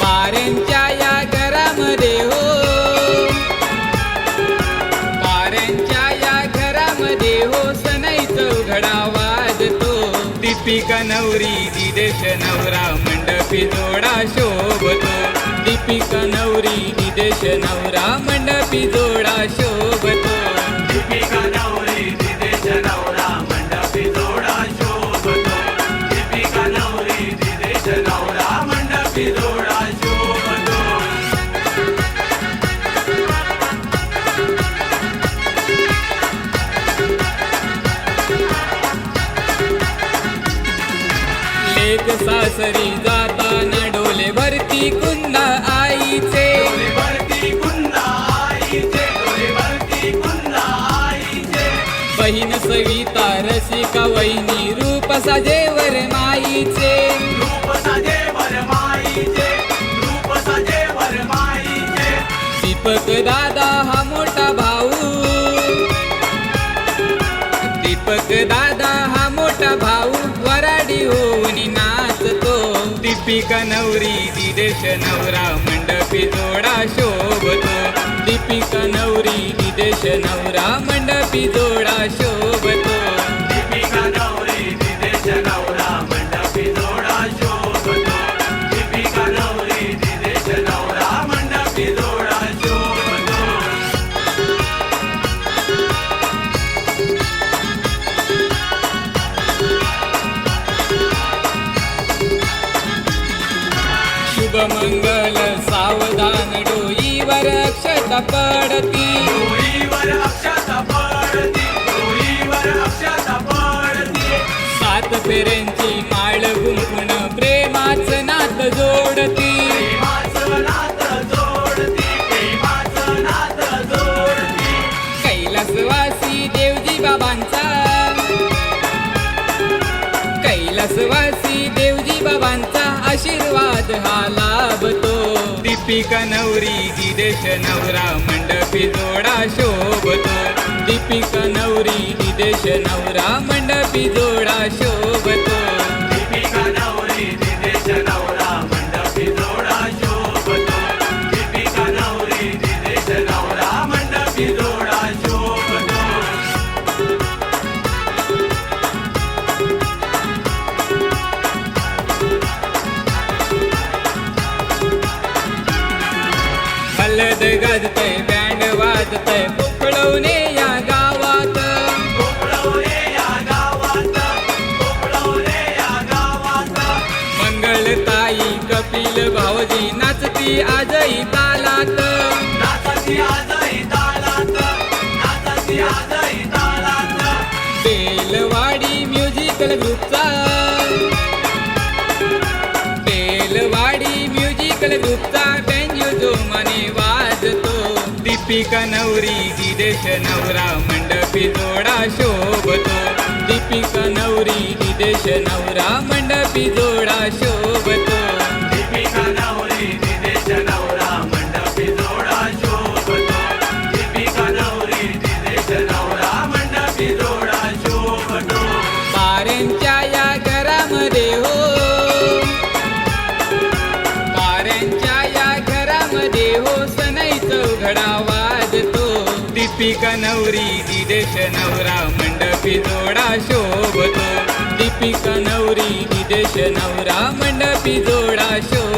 पाऱ्यांच्या या घरामध्ये हो, पाऱ्यांच्या या घरामध्ये हो, सणाईचा उघडा वाजतो. दीपिका नवरी दिदेश नवरा मंडपी जोडा शोभतो. दीपिका नवरी दिदेश नवरा मंडपी जोडा शोभतो. दीपिका नवरी दिदेश नवरा मंडपी जोडा शोभतो. दीपिका नवरी दिदेश नवरा मंडपी जोडा शोभतो. लेक सासरी जाताना डोले भरती कुंदा आईचे. डोले भरती कुंदा आईचे. डोले भरती कुंदा आईचे. बहीण सविता रसिका वहिनी रूप साजेवर माईचे. रूप साजेवर माईचे. रूप साजेवर माईचे. दीपक दादा हा मोठा भाऊ. दीपक दादा हा मोठा भाऊ वराडी होऊन नाचतो. दीपिका नवरी दिदेश नवरा मंडपी जोडा शोभतो. दीपिका नवरी दिदेश नवरा मंडपी जोडा शोभतो. दीपिका नवरी दिदेश नवरा मंडपी जोडा शोभतो. दीपिका नवरी दिदेश नवरा मंडपी जोडा शोभतो. शुभ मंगल सावधान डोईवर अक्षता पडती. डोईवर अक्षता पडती. डोईवर अक्षता पडती. 7 फेऱ्यांची माळ गुंफून प्रेमाचं नात जोडती. प्रेमाचं नातं जोडती. प्रेमाचं नातं जोडती. कैलासवासी देवजी बाबांचा, कैलासवासी देवजी बाबांचा आशीर्वाद हा लाभतो. दीपिका नवरी दिदेश नवरा मंडपी जोडा शोभतो. दीपिका नवरी दिदेश नवरा मंडपी जोडा शोभतो. दीपिका नवरी दिदेश नवरा मंडपी जोडा शोभतो. दीपिका नवरी दिदेश नवरा मंडपी जोडा शोभतो. हलद गाजतय बँड वाजतय पोपळवणे या गावात. कोपळवणे या गावात. कोपळवणे या गावात. मंगलताई कपिल भाऊजी नाचती आजही तालात. नाचती आजही तालात. नाचती आजही तालात. बेलवाडी म्युझिकल ग्रुपचा, बेलवाडी म्युझिकल ग्रुपचा बँजो जोमाने वाजतो. दीपिका नवरी दिदेश नवरा मंडपी जोडा शोभतो. दीपिका नवरी दिदेश नवरा मंडपी जोडा शोभतो. दीपिका नवरी दिदेश नवरा मंडपी जोडा शोभतो. दीपिका नवरी दिदेश नवरा मंडपी जोडा शोभतो. पाऱ्यांच्या या घरामध्ये हो, पाऱ्यांच्या या घरामध्ये हो, सणाईचा उघडा वाजतो. दीपिका नवरी दिदेश नवरा मंडपी जोडा शोभतो. दीपिका नवरी दिदेश नवरा मंडपी जोडा शोभतो.